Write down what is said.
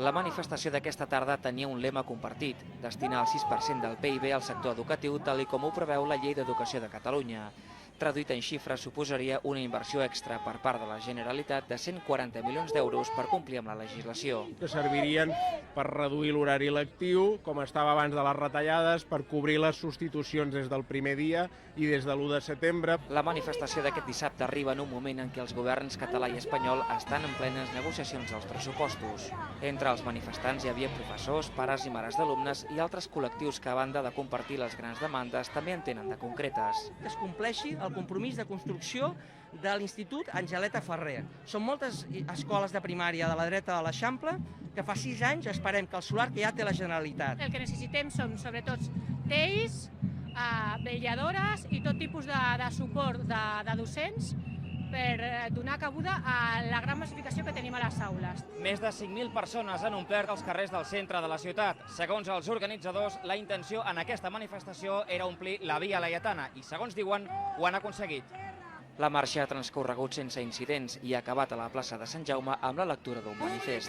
La manifestació d'aquesta tarda tenia un lema compartit, destinar el 6% del PIB al sector educatiu tal com ho preveu la Llei d'Educació de Catalunya. Traduït en xifres, suposaria una inversió extra per part de la Generalitat de 140 milions d'euros per complir amb la legislació. Que servirien per reduir l'horari lectiu, com estava abans de les retallades, per cobrir les substitucions des del primer dia i des de l'1 de setembre. La manifestació d'aquest dissabte arriba en un moment en què els governs català i espanyol estan en plenes negociacions dels pressupostos. Entre els manifestants hi havia professors, pares i mares d'alumnes i altres col·lectius que, a banda de compartir les grans demandes, també en tenen de concretes. Que es compleixi el compromís de construcció de l'Institut Angeleta Ferrer. Són moltes escoles de primària de la dreta de l'Eixample que fa 6 anys esperem que el solar que ja té la Generalitat. El que necessitem són, sobretot, TEIs, vetlladores i tot tipus de suport de docents per donar cabuda a la gran massificació que tenim a les aules. Més de 5.000 persones han omplert els carrers del centre de la ciutat. Segons els organitzadors, la intenció en aquesta manifestació era omplir la Via Laietana i, segons diuen, ho han aconseguit. La marxa ha transcorregut sense incidents i ha acabat a la plaça de Sant Jaume amb la lectura d'un manifest.